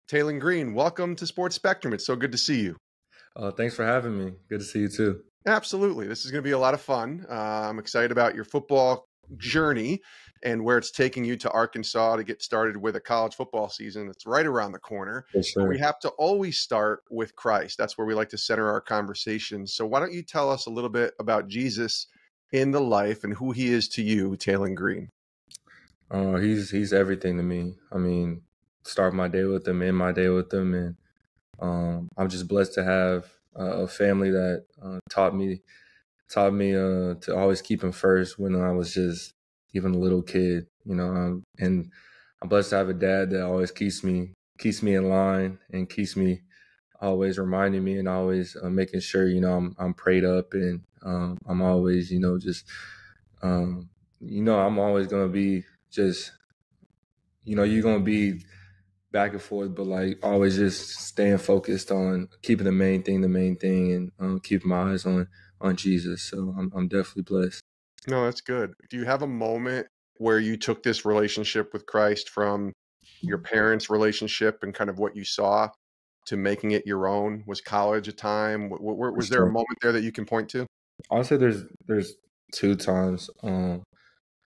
Taylen Green, welcome to Sports Spectrum. It's so good to see you. Thanks for having me. Good to see you too. Absolutely. This is going to be a lot of fun. I'm excited about your football journey and where it's taking you to Arkansas to get started with a college football season that's right around the corner. For sure. But we have to always start with Christ. That's where we like to center our conversation. So why don't you tell us a little bit about Jesus in the life and who he is to you, Taylen Green? He's everything to me. I mean, start my day with him, end my day with him, and I'm just blessed to have a family that taught me to always keep him first when I was just even a little kid. And I'm blessed to have a dad that always keeps me in line and keeps me always reminding me and always making sure I'm prayed up, and I'm always I'm always gonna be just you're gonna be back and forth, but like always just staying focused on keeping the main thing, and keeping my eyes on Jesus. So I'm definitely blessed. No, that's good. Do you have a moment where you took this relationship with Christ from your parents' relationship and kind of what you saw to making it your own? Was college a time? Was there a moment there that you can point to? I'll say there's two times.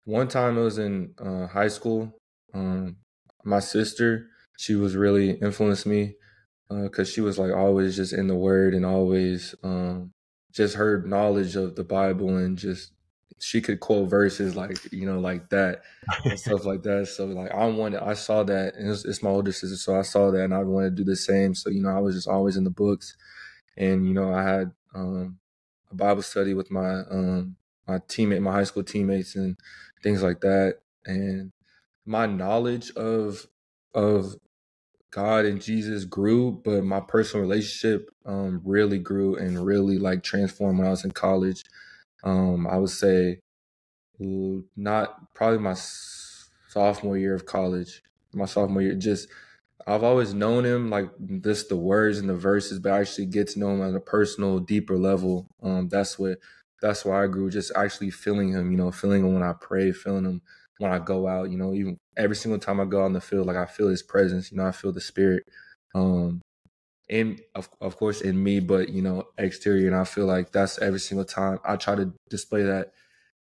One time it was in high school. My sister, she was really influenced me because she was like always just in the Word and always just heard knowledge of the Bible, and just she could quote verses like like that and stuff like that. So like I saw that, and it's my older sister, so I saw that and I wanted to do the same. So I was just always in the books, and I had a Bible study with my my high school teammates and things like that, and my knowledge of God and Jesus grew, but my personal relationship really grew and really like transformed when I was in college. I would say not probably my sophomore year of college. My sophomore year, just I've always known him like just the words and the verses, but I actually get to know him on a personal, deeper level. That's why I grew, just actually feeling him. Feeling him when I pray, feeling him when I go out. Even every single time I go out on the field, like I feel his presence. I feel the Spirit. And of course in me, but exterior, and I feel like that's every single time I try to display that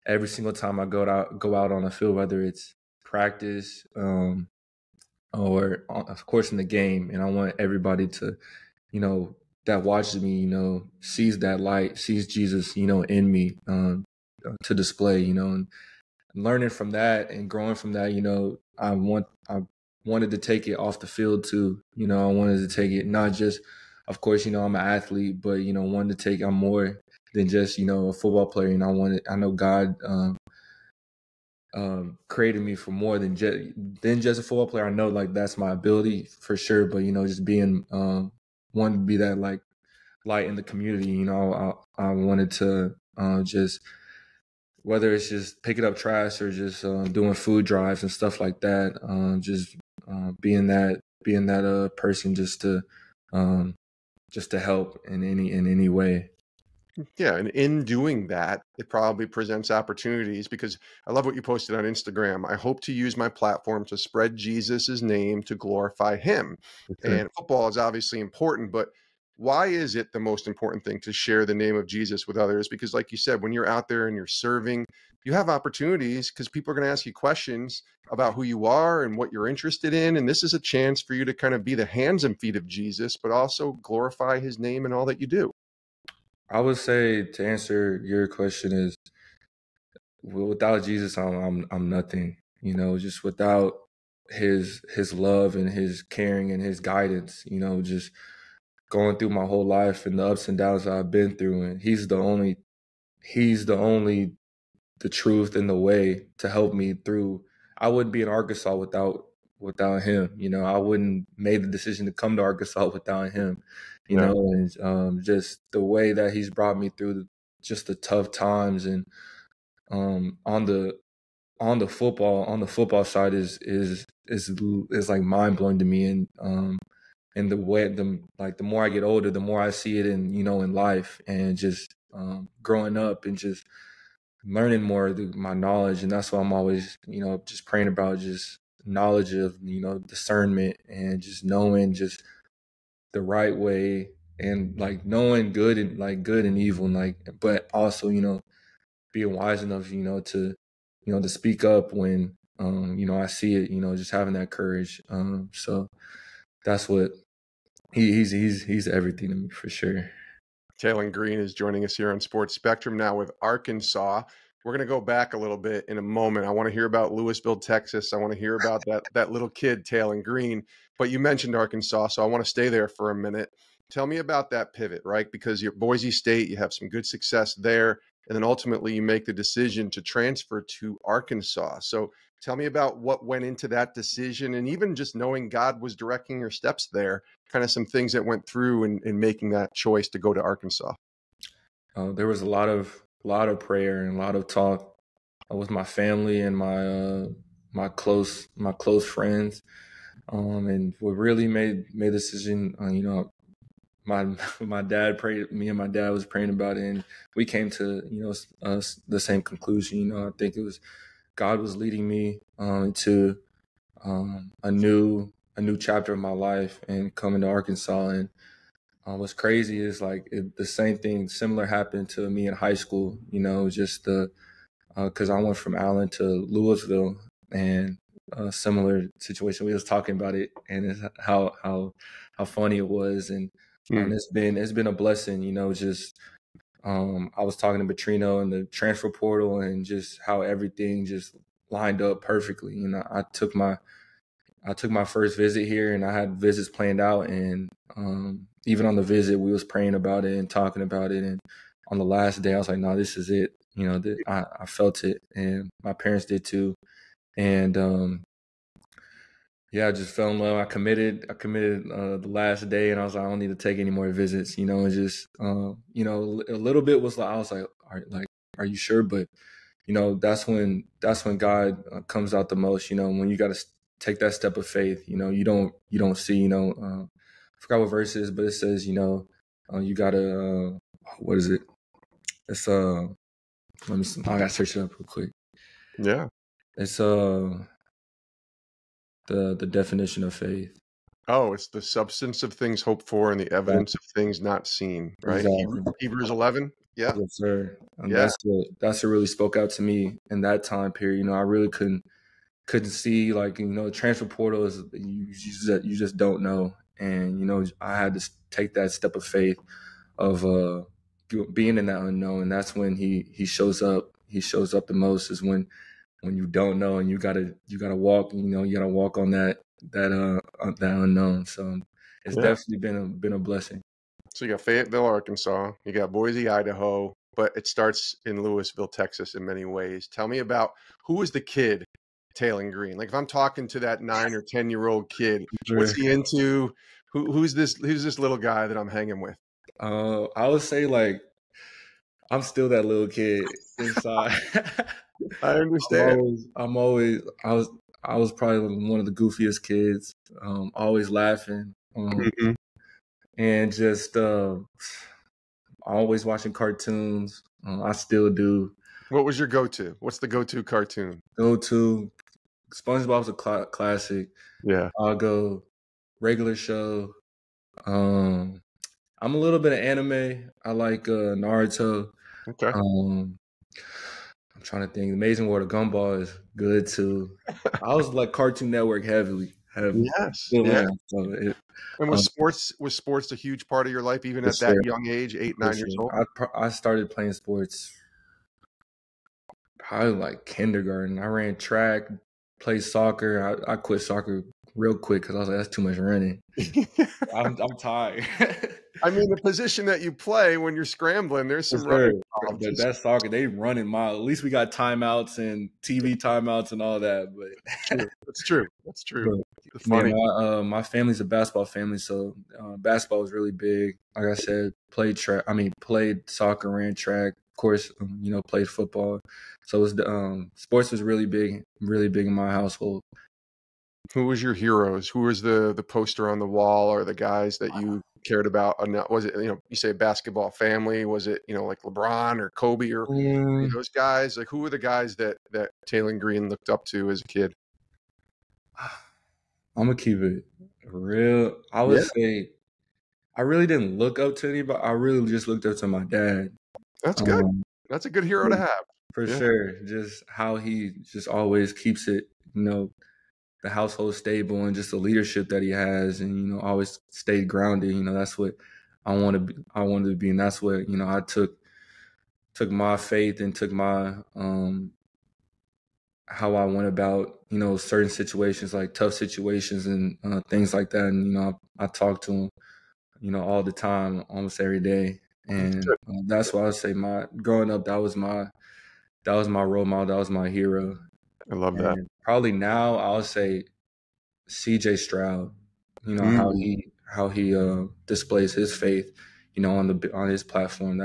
every single time I go out on the field, whether it's practice or of course in the game. And I want everybody to that watches me sees that light, sees Jesus in me, to display, and learning from that and growing from that. I wanted to take it off the field too. I wanted to take it not just, of course, I'm an athlete, but wanted to take, I'm more than just a football player. And I know God created me for more than just a football player. I know like that's my ability for sure, but just being wanted to be that like light in the community. I wanted to just, whether it's just picking up trash or just doing food drives and stuff like that, just being that person just to help in any way. Yeah, and in doing that, it probably presents opportunities, because I love what you posted on Instagram. I hope to use my platform to spread Jesus's name to glorify him. Okay. And football is obviously important, but why is it the most important thing to share the name of Jesus with others? Because like you said, when you're out there and you're serving, you have opportunities because people are going to ask you questions about who you are and what you're interested in. And this is a chance for you to kind of be the hands and feet of Jesus, but also glorify his name in all that you do. I would say, to answer your question, is without Jesus, I'm nothing. Just without his love and his caring and his guidance. Just going through my whole life and the ups and downs that I've been through, and he's the only the truth and the way to help me through. I wouldn't be in Arkansas without him. I wouldn't made the decision to come to Arkansas without him. Yeah. And just the way that he's brought me through just the tough times, and on the football side is like mind blowing to me. And the way the more I get older, the more I see it in life, and just growing up and just learning more through my knowledge. And that's what I'm always just praying about, just knowledge of, discernment and just knowing just the right way and like knowing good and evil, and like, but also, being wise enough, to speak up when, I see it, just having that courage. So that's what he's everything to me for sure. Taylen Green is joining us here on Sports Spectrum now with Arkansa. We're going to go back a little bit in a moment. I want to hear about Louisville, Texas. I want to hear about that little kid, Taylen Green. But you mentioned Arkansas, so I want to stay there for a minute. Tell me about that pivot, right? Because you're at Boise State, you have some good success there, and then ultimately you make the decision to transfer to Arkansas. So tell me about what went into that decision, and even just knowing God was directing your steps there, kind of some things that went through in making that choice to go to Arkansas. There was a lot of prayer and a lot of talk with my family and my close friends, and what really made the decision. My dad prayed. Me and my dad was praying about it, and we came to the same conclusion. I think it was God was leading me to a new chapter of my life and coming to Arkansas. And what's crazy is like the same thing similar happened to me in high school. Just because I went from Allen to Louisville, and a similar situation. We was talking about it, and it's how funny it was, and it's been a blessing. Just I was talking to Petrino and the transfer portal, and just how everything just lined up perfectly. I took my first visit here, and I had visits planned out, and even on the visit, we was praying about it and talking about it. And on the last day, I was like, "No, this is it." I felt it, and my parents did too. And I just fell in love. I committed the last day, and I was like, I don't need to take any more visits. And just a little bit was like, I was like, are you sure? But that's when God comes out the most. When you got to take that step of faith. You don't see. I forgot what verse it is, but it says, you gotta. What is it? It's Let me see. I gotta search it up real quick. Yeah. It's the definition of faith. Oh, it's the substance of things hoped for and the evidence of things not seen, right? Exactly. Hebrews 11. Yeah. Yes, sir. And Yeah. that's what really spoke out to me in that time period. I really couldn't see, like, the transfer portal is you just don't know. And I had to take that step of faith of being in that unknown. And that's when he shows up. He shows up the most is when you don't know, and you gotta walk. You gotta walk on that unknown. So it's definitely been a blessing. So you got Fayetteville, Arkansas. You got Boise, Idaho. But it starts in Louisville, Texas, in many ways. Tell me about who is the kid, Taylen Green. Like if I'm talking to that 9 or 10-year-old kid, what's he into? Who's this little guy that I'm hanging with? I would say, like, I'm still that little kid inside. I understand. I was probably one of the goofiest kids. Always laughing, and just always watching cartoons. I still do. What was your go-to? What's the go-to cartoon? Go-to SpongeBob's a classic. Yeah. I'll go regular show. I'm a little bit of anime. I like Naruto. Okay. I'm trying to think. Amazing World of Gumball is good too. I was like Cartoon Network heavily. Yes. Yeah. And was sports a huge part of your life, even at that young age, 8, 9 years old? I started playing sports probably like kindergarten. I ran track, played soccer. I quit soccer real quick because I was like, that's too much running. I'm tired. I mean, the position that you play when you're scrambling, there's some running. But that's soccer. They running miles. At least we got timeouts and TV timeouts and all that. But that's true. That's true. But, funny. Man, my family's a basketball family, so basketball was really big. Like I said, played soccer, ran track. Of course, played football. So it was sports was really big in my household. Who was your heroes? Who was the poster on the wall, or the guys that you cared about? Was it, you say basketball family? Was it, like LeBron or Kobe or those guys? Like, who were the guys that Taylen Green looked up to as a kid? I'm gonna keep it real. I would Yeah, say I really didn't look up to anybody. I really just looked up to my dad. that's good. Um, That's a good hero to have. for Yeah, sure. Just how he just always keeps it, the household stable and just the leadership that he has, and always stayed grounded. That's what I wanted to be, and that's what I took my faith and took my how I went about certain situations, like tough situations and things like that. And I talk to him all the time, almost every day. that's And good. that's why I say my growing up, that was my role model, that was my hero. I love that. And probably now I'll say CJ Stroud, Mm. how he displays his faith, on his platform.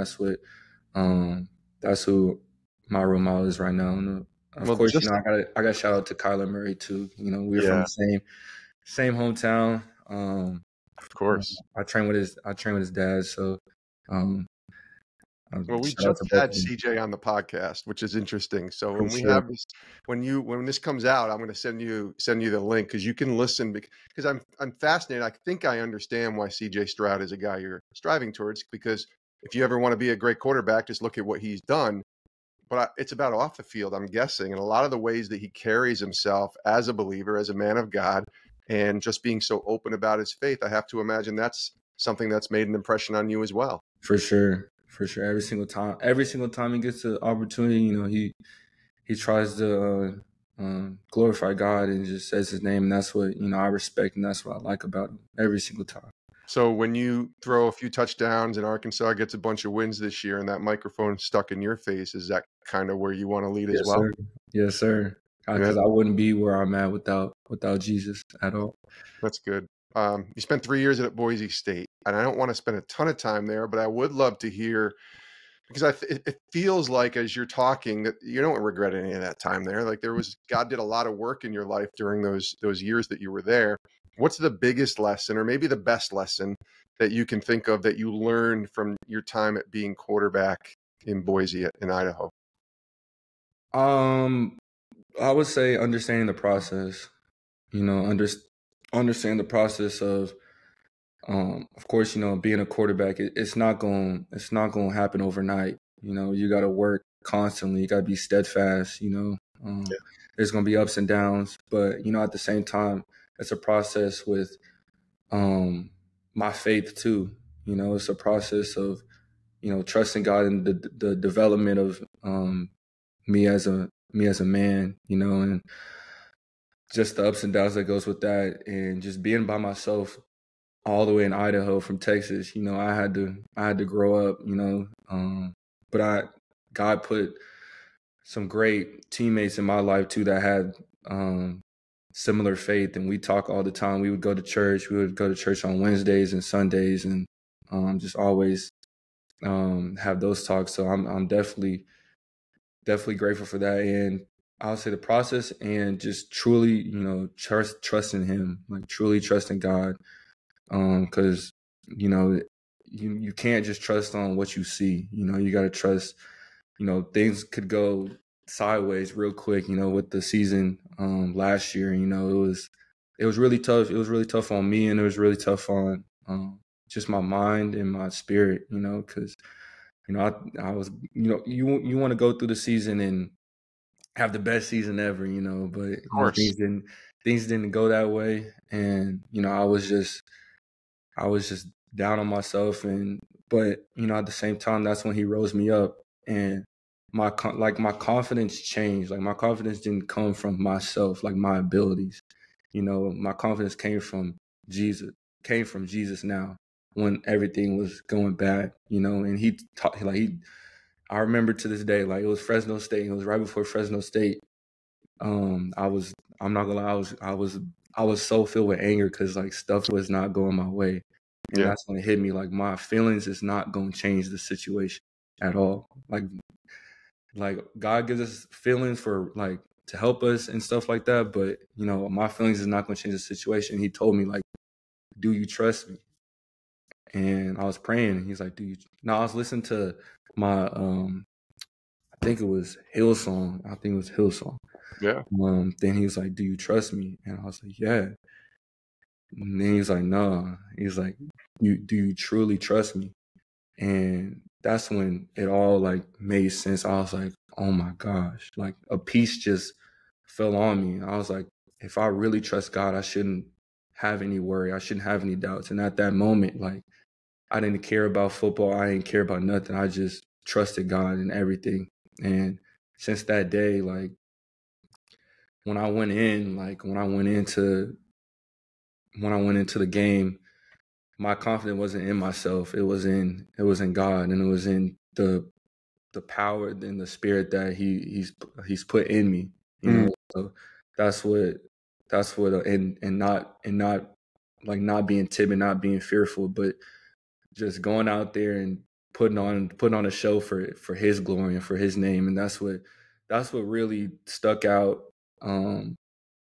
Um that's who my role model is right now. And, of Well, course, just I got shout out to Kyler Murray too. We're from yeah, the same hometown. of course. I train with his dad, so um Well, we shout out just to both had of them CJ on the podcast, which is interesting. So for when we sure. have this, when this comes out, I'm going to send you the link because you can listen because I'm fascinated. I think I understand why CJ Stroud is a guy you're striving towards because if you ever want to be a great quarterback, just look at what he's done. But it's about off the field, I'm guessing, and a lot of the ways that he carries himself as a believer, as a man of God, and just being so open about his faith. I have to imagine that's something that's made an impression on you as well. For sure. For sure. Every single time he gets the opportunity, he tries to glorify God and just says his name. And that's what, I respect. And that's what I like about him every single time. So when you throw a few touchdowns and Arkansas gets a bunch of wins this year and that microphone stuck in your face, is that kind of where you want to lead as Yes, well? sir. Yes, sir. Yeah, Because I wouldn't be where I'm at without Jesus at all. that's good. You spent 3 years at Boise State, and I don't want to spend a ton of time there, but I would love to hear because it feels like as you're talking that you don't regret any of that time there. Like God did a lot of work in your life during those years that you were there. What's the biggest lesson, or maybe the best lesson that you can think of that you learned from your time at being quarterback in Boise in Idaho? Um, I would say understanding the process, you know, under, understand the process of course, being a quarterback, it's not going to happen overnight. You got to work constantly. You got to be steadfast. There's going to be ups and downs, but at the same time, it's a process with my faith too. It's a process of trusting God in the development of me as a man. And just the ups and downs that goes with that, and just being by myself all the way in Idaho from Texas. I had to grow up, but God put some great teammates in my life too that had similar faith, and we talk all the time. We would go to church. We would go to church on Wednesdays and Sundays, and just always have those talks. So I'm definitely grateful for that, and I'll say the process and just truly, trusting Him, like truly trusting God, because you can't just trust on what you see. You got to trust. Things could go sideways real quick. With the season last year, it was really tough. It was really tough on me, and it was really tough on just my mind and my spirit. Because I was you want to go through the season and have the best season ever. But Of course. things didn't go that way, and I was just down on myself, but at the same time, that's when He rose me up, and my confidence changed. Like my confidence didn't come from myself, like my abilities. My confidence came from Jesus now when everything was going bad. And He taught I remember to this day, like it was Fresno State. It was right before Fresno State. I was I'm not gonna lie, I was so filled with anger because like stuff was not going my way. And Yeah. that's when it hit me. Like my feelings is not gonna change the situation at all. Like God gives us feelings for like to help us and stuff like that, but my feelings is not gonna change the situation. He told me like, do you trust me? And I was praying and he's like, do you no, I was listening to my I think it was Hillsong. Yeah. Then he was like, "Do you trust me?" And I was like, "Yeah." And then he's like, "No." He's like, Do you truly trust me?" And that's when it all like made sense. I was like, "Oh my gosh!" Like a peace just fell on me. I was like, "If I really trust God, I shouldn't have any worry. I shouldn't have any doubts." And at that moment, like I didn't care about football. I didn't care about nothing. I just trusted God in everything. And since that day, like when I went in, like when I went into the game, my confidence wasn't in myself. It was in God, and it was in the power and the spirit that he's put in me. You Mm. know, so that's what and not like not being timid, not being fearful, but just going out there and putting on a show for his glory and for his name. And that's what really stuck out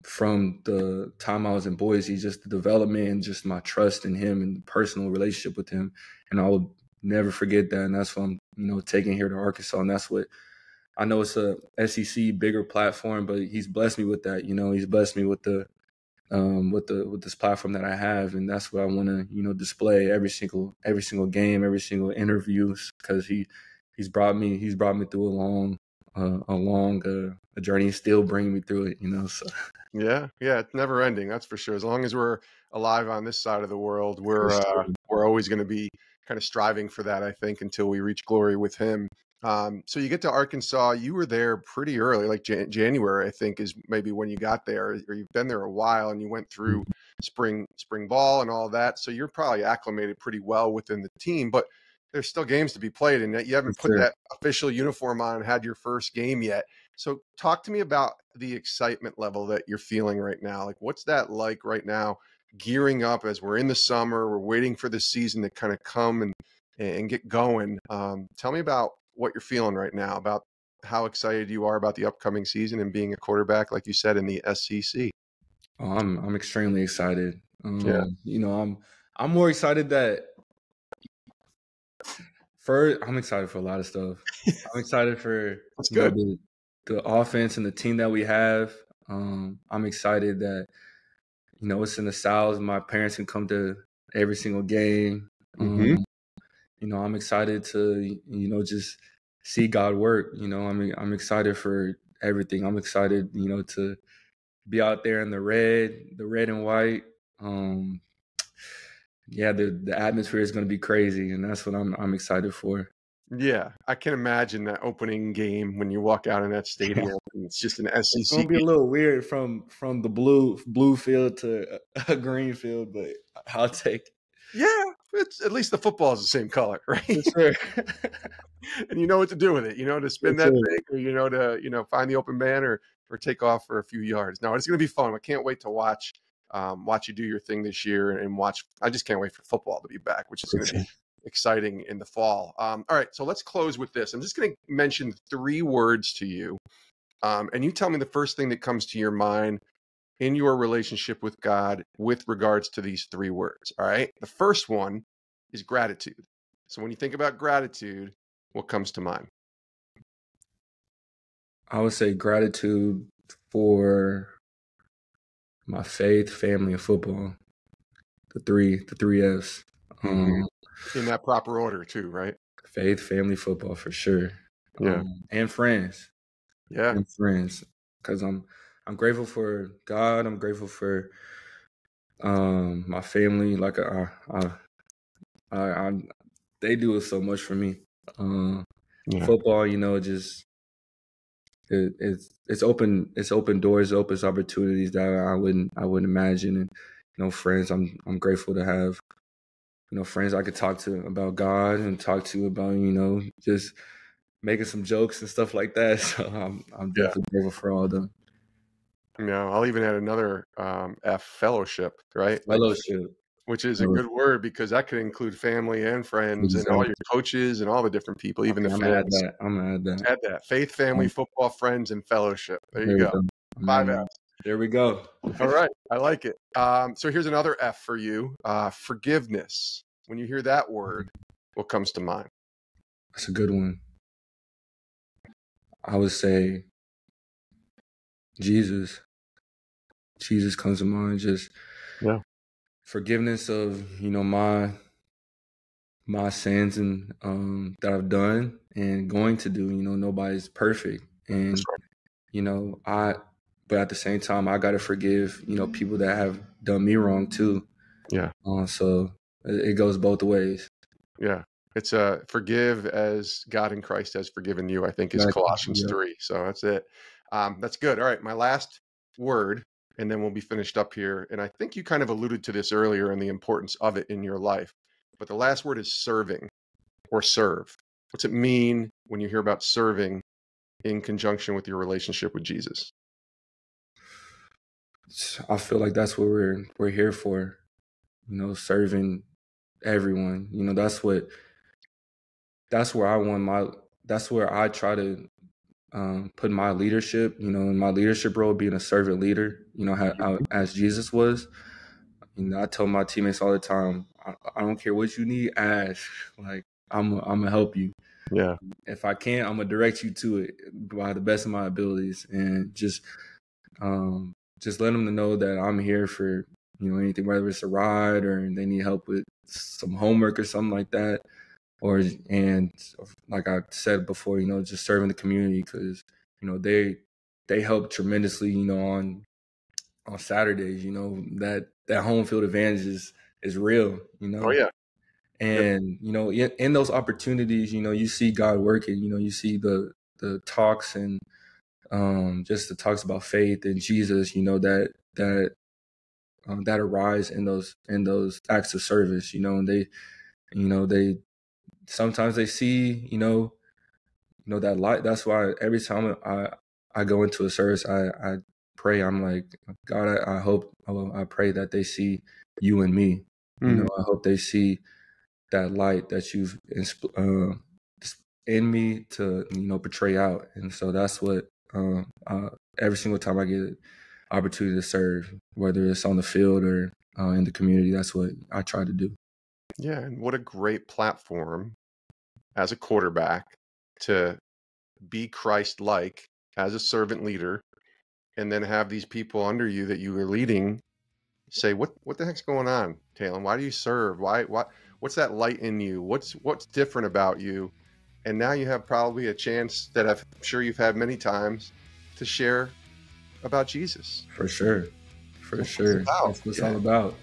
from the time I was in Boise, just the development and just my trust in him and the personal relationship with him. And I will never forget that. And that's what I'm, taking here to Arkansas. And that's what I know, it's a SEC bigger platform, but he's blessed me with that. He's blessed me with this platform that I have, and that's what I want to display every single game, every single interviews, because he's brought me through a journey, and still bringing me through it. So Yeah, yeah, it's never ending. That's for sure. As long as we're alive on this side of the world, for sure. we're always going to be kind of striving for that. I think until we reach glory with Him. So you get to Arkansas. You were there pretty early, like January, I think, is maybe when you got there, or you've been there a while, and you went through spring ball and all that. So you're probably acclimated pretty well within the team, but there's still games to be played, and yet you For haven't put sure. that official uniform on and had your first game yet. So talk to me about the excitement level that you're feeling right now. Like, what's that like right now, gearing up as we're in the summer, we're waiting for the season to kind of come and get going. Tell me about what you're feeling right now, about how excited you are about the upcoming season and being a quarterback, like you said, in the SEC. Oh, I'm extremely excited. Yeah, I'm more excited that I'm excited for a lot of stuff. I'm excited for that's good. the offense and the team that we have. I'm excited that it's in the South. My parents can come to every single game. Hmm. I'm excited to just see God work. I'm excited for everything. I'm excited to be out there in the red and white. Yeah, the atmosphere is going to be crazy, and that's what I'm excited for. Yeah, I can imagine that opening game when you walk out in that stadium. And it's just an It's SEC gonna be a game. little weird from the blue field to a green field, but I'll take it. Yeah, it's at least the football is the same color, For right? sure. And you know what to do with it. You know to For spin that sure. thing, or to find the open man, or take off for a few yards. No, it's going to be fun. I can't wait to watch you do your thing this year and watch. I just can't wait for football to be back, which is For going to sure. be exciting in the fall. All right, so let's close with this. I'm just going to mention 3 words to you, and you tell me the first thing that comes to your mind in your relationship with God with regards to these 3 words. All right. The first one is gratitude. So when you think about gratitude, what comes to mind? I would say gratitude for my faith, family, and football. The three F's. Hmm. Um, In that proper order, too, right? Faith, family, football for sure. Yeah. And friends. Yeah. And friends. Because I'm grateful for God. I'm grateful for my family. Like I they do so much for me. Yeah. Football, just it's open doors, opens opportunities that I wouldn't imagine. And friends, I'm grateful to have friends I could talk to about God and talk to about just making some jokes and stuff like that. So I'm Yeah. definitely grateful for all the I'll even add another F, fellowship, right? Like, fellowship. which is a good word because that could include family and friends and all Exactly. your coaches and all the different people, even Okay, the I'm gonna add fans. that. I'm gonna add that. Add that faith, family, Um, football, friends, and fellowship. There you there we go. go. I'm 5 adding. F's. There we go. All right. I like it. So here's another F for you. Forgiveness. When you hear that word, what comes to mind? That's a good one. I would say Jesus. Jesus comes to mind. Just Yeah. forgiveness of, you know, my sins and that I've done and going to do. You know, nobody's perfect. That's And, right. you know, but at the same time, I got to forgive, you know, people that have done me wrong too. Yeah. So it goes both ways. Yeah. It's forgive as God in Christ has forgiven you, I think is Exactly. Colossians Yeah. 3. So that's it. That's good. All right. My last word, and then we'll be finished up here. And I think you kind of alluded to this earlier and the importance of it in your life. But the last word is serving or serve. What's it mean when you hear about serving in conjunction with your relationship with Jesus? I feel like that's what we're here for, you know, serving everyone. You know, that's where that's where I try to put my leadership, you know, in my leadership role, being a servant leader, you know, as Jesus was. You know, I tell my teammates all the time, I don't care what you need, ask. Like, I'm gonna help you. Yeah. If I can't, I'm gonna direct you to it by the best of my abilities, and just let them know that I'm here for, you know, anything, whether it's a ride or they need help with some homework or something like that, and like I said before, you know, just serving the community, because, you know, they help tremendously, you know, on Saturdays. You know, that home field advantage is real, you Oh, know. yeah. Yep. And, you know, in those opportunities, you know, you see God working. You know, you see the talks and just the talks about faith and Jesus, you know, that arise in those acts of service, you know. And they sometimes they see, you know, that light. That's why every time I go into a service, I pray. I'm like, God, I pray that they see you and me. You know, I hope they see that light that you've in me to, you know, portray out. And so that's what every single time I get opportunity to serve, whether it's on the field or in the community, that's what I try to do. Yeah. And what a great platform as a quarterback to be Christ-like as a servant leader, and then have these people under you that you are leading say, what the heck's going on, Taylen? Why do you serve? What's that light in you? What's different about you? And now you have probably a chance that I'm sure you've had many times to share about Jesus. For sure. For sure. That's what it's all about.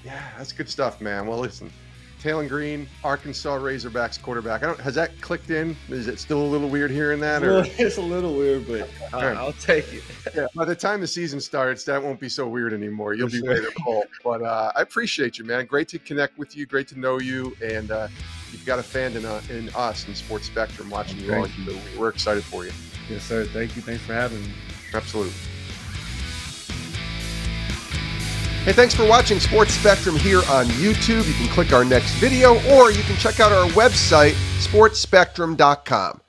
Yeah, that's good stuff, man. Well, listen, Taylen Green, Arkansas Razorbacks quarterback. Has that clicked in? Is it still a little weird hearing that? Or? It's a little weird, but I'll take it. Yeah, by the time the season starts, that won't be so weird anymore. You'll be ready to roll. But I appreciate you, man. Great to connect with you. Great to know you. And you've got a fan in us in Sports Spectrum watching you all. We're excited for you. Yes, sir. Thank you. Thanks for having me. Absolutely. Hey, thanks for watching Sports Spectrum here on YouTube. You can click our next video, or you can check out our website, sportspectrum.com.